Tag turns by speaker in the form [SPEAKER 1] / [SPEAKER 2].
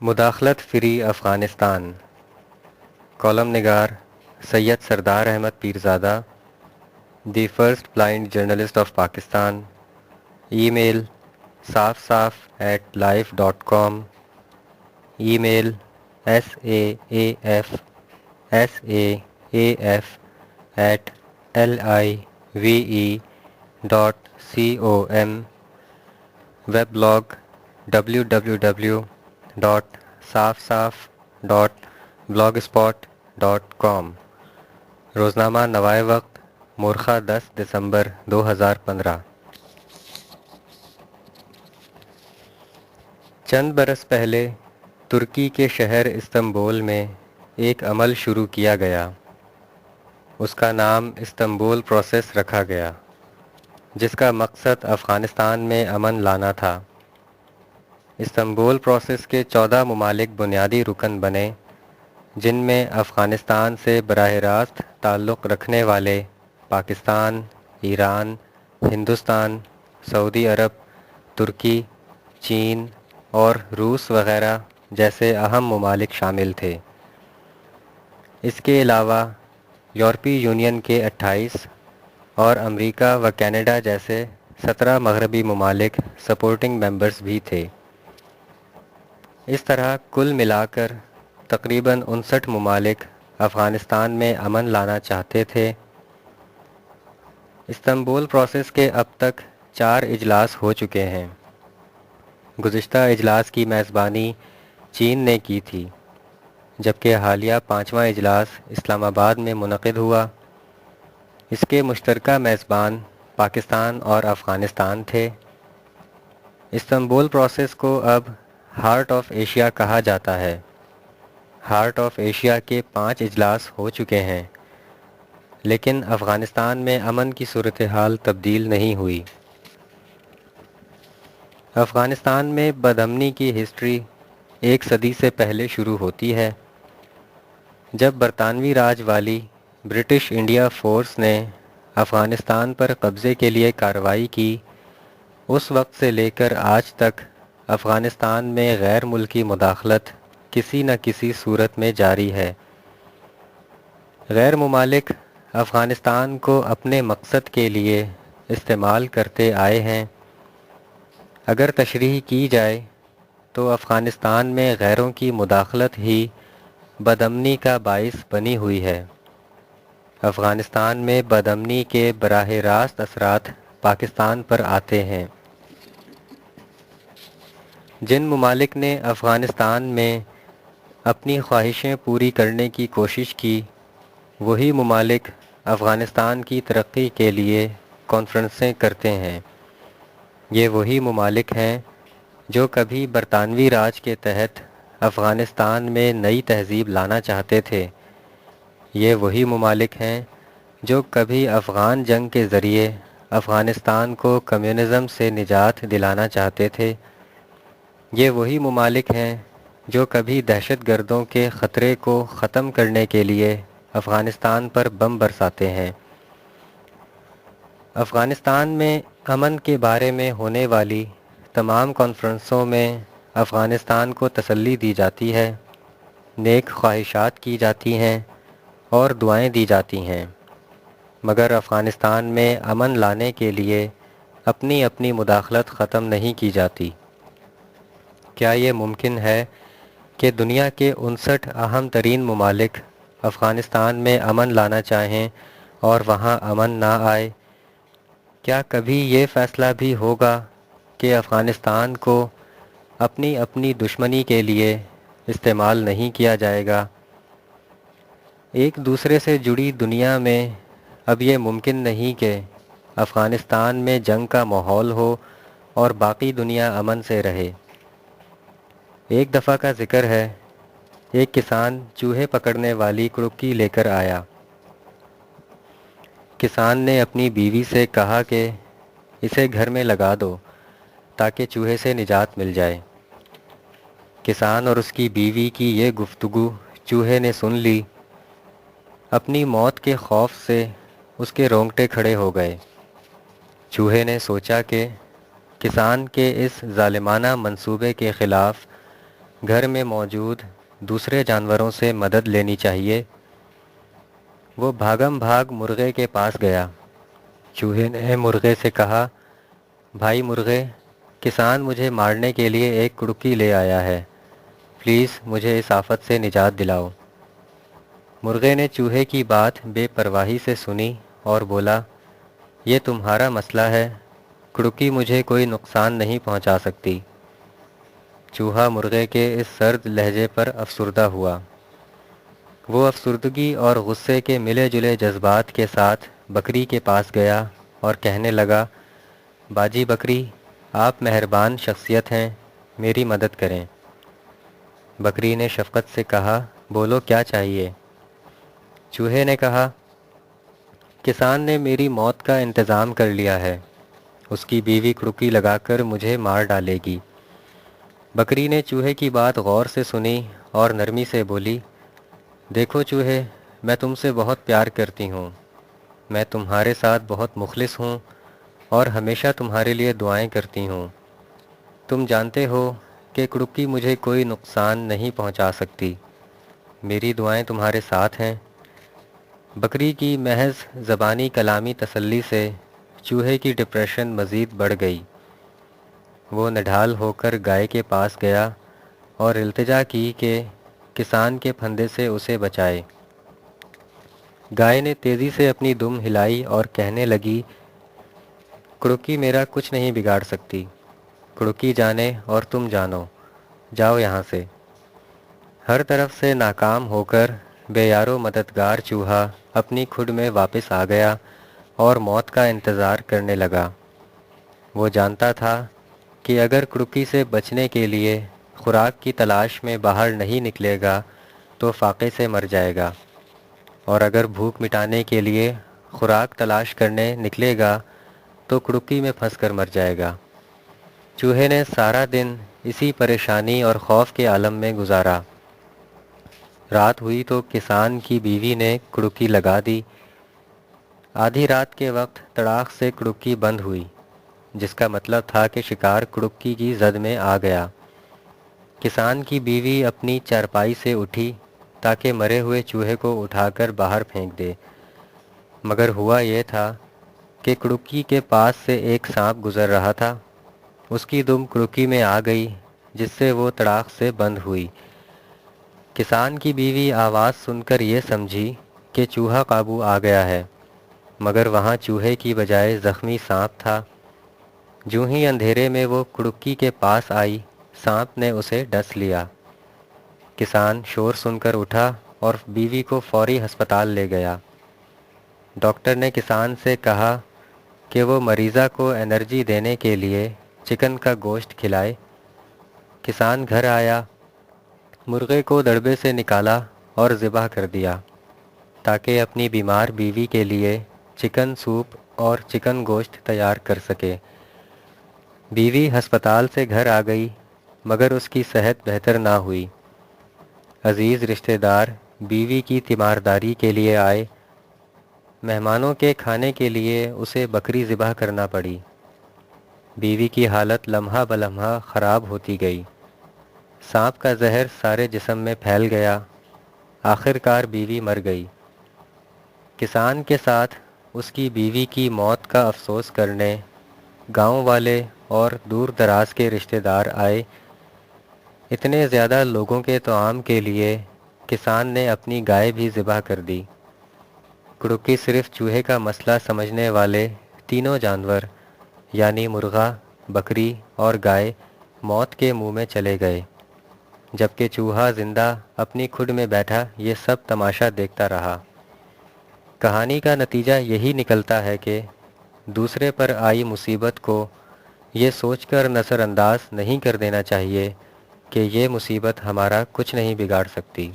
[SPEAKER 1] مداخلت free Afghanistan, column نگار Syed Sardar Ahmed Pirzada, the first blind journalist of Pakistan, email saaf@life.com، email saafsaaf@live.com، web blog www.saafsaaf.blogspot.com، روزنامہ نوائے وقت، مورخہ 10 دسمبر 2015۔ چند برس پہلے ترکی کے شہر استنبول میں ایک عمل شروع کیا گیا۔ اس کا نام استنبول پروسیس رکھا گیا، جس کا مقصد افغانستان میں امن لانا تھا۔ استنبول پروسیس کے 14 ممالک بنیادی رکن بنے، جن میں افغانستان سے براہ راست تعلق رکھنے والے پاکستان، ایران، ہندوستان، سعودی عرب، ترکی، چین اور روس وغیرہ جیسے اہم ممالک شامل تھے۔ اس کے علاوہ یورپی یونین کے 28 اور امریکہ و کینیڈا جیسے 17 مغربی ممالک سپورٹنگ ممبرز بھی تھے۔ اس طرح کل ملا کر تقریباً 59 ممالک افغانستان میں امن لانا چاہتے تھے۔ استنبول پروسیس کے اب تک 4 اجلاس ہو چکے ہیں۔ گزشتہ اجلاس کی میزبانی چین نے کی تھی، جبکہ حالیہ 5واں اجلاس اسلام آباد میں منعقد ہوا۔ اس کے مشترکہ میزبان پاکستان اور افغانستان تھے۔ استنبول پروسیس کو اب ہارٹ آف ایشیا کہا جاتا ہے۔ ہارٹ آف ایشیا کے 5 اجلاس ہو چکے ہیں، لیکن افغانستان میں امن کی صورتحال تبدیل نہیں ہوئی۔ افغانستان میں بدامنی کی ہسٹری 1 صدی سے پہلے شروع ہوتی ہے، جب برطانوی راج والی برٹش انڈیا فورس نے افغانستان پر قبضے کے لیے کارروائی کی۔ اس وقت سے لے کر آج تک افغانستان میں غیر ملکی مداخلت کسی نہ کسی صورت میں جاری ہے۔ غیر ممالک افغانستان کو اپنے مقصد کے لیے استعمال کرتے آئے ہیں۔ اگر تشریح کی جائے تو افغانستان میں غیروں کی مداخلت ہی بدامنی کا باعث بنی ہوئی ہے۔ افغانستان میں بدامنی کے براہ راست اثرات پاکستان پر آتے ہیں۔ جن ممالک نے افغانستان میں اپنی خواہشیں پوری کرنے کی کوشش کی، وہی ممالک افغانستان کی ترقی کے لیے کانفرنسیں کرتے ہیں۔ یہ وہی ممالک ہیں جو کبھی برطانوی راج کے تحت افغانستان میں نئی تہذیب لانا چاہتے تھے۔ یہ وہی ممالک ہیں جو کبھی افغان جنگ کے ذریعے افغانستان کو کمیونزم سے نجات دلانا چاہتے تھے۔ یہ وہی ممالک ہیں جو کبھی دہشت گردوں کے خطرے کو ختم کرنے کے لیے افغانستان پر بم برساتے ہیں۔ افغانستان میں امن کے بارے میں ہونے والی تمام کانفرنسوں میں افغانستان کو تسلی دی جاتی ہے، نیک خواہشات کی جاتی ہیں اور دعائیں دی جاتی ہیں، مگر افغانستان میں امن لانے کے لیے اپنی اپنی مداخلت ختم نہیں کی جاتی۔ کیا یہ ممکن ہے کہ دنیا کے 59 اہم ترین ممالک افغانستان میں امن لانا چاہیں اور وہاں امن نہ آئے؟ کیا کبھی یہ فیصلہ بھی ہوگا کہ افغانستان کو اپنی اپنی دشمنی کے لیے استعمال نہیں کیا جائے گا؟ ایک دوسرے سے جڑی دنیا میں اب یہ ممکن نہیں کہ افغانستان میں جنگ کا ماحول ہو اور باقی دنیا امن سے رہے۔ ایک دفعہ کا ذکر ہے، ایک کسان چوہے پکڑنے والی کڑکی لے کر آیا۔ کسان نے اپنی بیوی سے کہا کہ اسے گھر میں لگا دو تاکہ چوہے سے نجات مل جائے۔ کسان اور اس کی بیوی کی یہ گفتگو چوہے نے سن لی۔ اپنی موت کے خوف سے اس کے رونگٹے کھڑے ہو گئے۔ چوہے نے سوچا کہ کسان کے اس ظالمانہ منصوبے کے خلاف گھر میں موجود دوسرے جانوروں سے مدد لینی چاہیے۔ وہ بھاگم بھاگ مرغے کے پاس گیا۔ چوہے نے مرغے سے کہا، بھائی مرغے، کسان مجھے مارنے کے لیے ایک کڑکی لے آیا ہے، پلیز مجھے اس آفت سے نجات دلاؤ۔ مرغے نے چوہے کی بات بے پرواہی سے سنی اور بولا، یہ تمہارا مسئلہ ہے، کڑکی مجھے کوئی نقصان نہیں پہنچا سکتی۔ چوہا مرغے کے اس سرد لہجے پر افسردہ ہوا۔ وہ افسردگی اور غصے کے ملے جلے جذبات کے ساتھ بکری کے پاس گیا اور کہنے لگا، باجی بکری، آپ مہربان شخصیت ہیں، میری مدد کریں۔ بکری نے شفقت سے کہا، بولو کیا چاہیے؟ چوہے نے کہا، کسان نے میری موت کا انتظام کر لیا ہے، اس کی بیوی کڑکی لگا کر مجھے مار ڈالے گی۔ بکری نے چوہے کی بات غور سے سنی اور نرمی سے بولی، دیکھو چوہے، میں تم سے بہت پیار کرتی ہوں، میں تمہارے ساتھ بہت مخلص ہوں اور ہمیشہ تمہارے لیے دعائیں کرتی ہوں۔ تم جانتے ہو کہ کڑکی مجھے کوئی نقصان نہیں پہنچا سکتی، میری دعائیں تمہارے ساتھ ہیں۔ بکری کی محض زبانی کلامی تسلی سے چوہے کی ڈپریشن مزید بڑھ گئی۔ وہ نڈھال ہو کر گائے کے پاس گیا اور التجا کی کہ کسان کے پھندے سے اسے بچائے۔ گائے نے تیزی سے اپنی دم ہلائی اور کہنے لگی، کڑکی میرا کچھ نہیں بگاڑ سکتی، کڑکی جانے اور تم جانو، جاؤ یہاں سے۔ ہر طرف سے ناکام ہو کر بے یار و مددگار چوہا اپنی کھڈ میں واپس آ گیا اور موت کا انتظار کرنے لگا۔ وہ جانتا تھا کہ اگر کڑکی سے بچنے کے لیے خوراک کی تلاش میں باہر نہیں نکلے گا تو فاقے سے مر جائے گا، اور اگر بھوک مٹانے کے لیے خوراک تلاش کرنے نکلے گا تو کڑکی میں پھنس کر مر جائے گا۔ چوہے نے سارا دن اسی پریشانی اور خوف کے عالم میں گزارا۔ رات ہوئی تو کسان کی بیوی نے کڑکی لگا دی۔ آدھی رات کے وقت تڑاق سے کڑکی بند ہوئی، جس کا مطلب تھا کہ شکار کڑکی کی زد میں آ گیا۔ کسان کی بیوی اپنی چارپائی سے اٹھی تاکہ مرے ہوئے چوہے کو اٹھا کر باہر پھینک دے، مگر ہوا یہ تھا کہ کڑکی کے پاس سے ایک سانپ گزر رہا تھا۔ اس کی دم کڑکی میں آ گئی، جس سے وہ تڑاق سے بند ہوئی۔ کسان کی بیوی آواز سن کر یہ سمجھی کہ چوہا قابو آ گیا ہے، مگر وہاں چوہے کی بجائے زخمی سانپ تھا۔ جوں ہی اندھیرے میں وہ کڑکی کے پاس آئی، سانپ نے اسے ڈس لیا۔ کسان شور سن کر اٹھا اور بیوی کو فوری ہسپتال لے گیا۔ ڈاکٹر نے کسان سے کہا کہ وہ مریضہ کو انرجی دینے کے لیے چکن کا گوشت کھلائے۔ کسان گھر آیا، مرغے کو دڑبے سے نکالا اور ذبح کر دیا تاکہ اپنی بیمار بیوی کے لیے چکن سوپ اور چکن گوشت تیار کر سکے۔ بیوی ہسپتال سے گھر آ گئی، مگر اس کی صحت بہتر نہ ہوئی۔ عزیز رشتہ دار بیوی کی تیمارداری کے لیے آئے۔ مہمانوں کے کھانے کے لیے اسے بکری ذبح کرنا پڑی۔ بیوی کی حالت لمحہ بلمحہ خراب ہوتی گئی۔ سانپ کا زہر سارے جسم میں پھیل گیا۔ آخر کار بیوی مر گئی۔ کسان کے ساتھ اس کی بیوی کی موت کا افسوس کرنے گاؤں والے اور دور دراز کے رشتہ دار آئے۔ اتنے زیادہ لوگوں کے طعام کے لیے کسان نے اپنی گائے بھی ذبح کر دی۔ کڑکی صرف چوہے کا مسئلہ سمجھنے والے تینوں جانور یعنی مرغا، بکری اور گائے موت کے منہ میں چلے گئے، جبکہ چوہا زندہ اپنی کھڈ میں بیٹھا یہ سب تماشا دیکھتا رہا۔ کہانی کا نتیجہ یہی نکلتا ہے کہ دوسرے پر آئی مصیبت کو یہ سوچ کر نظر انداز نہیں کر دینا چاہیے کہ یہ مصیبت ہمارا کچھ نہیں بگاڑ سکتی۔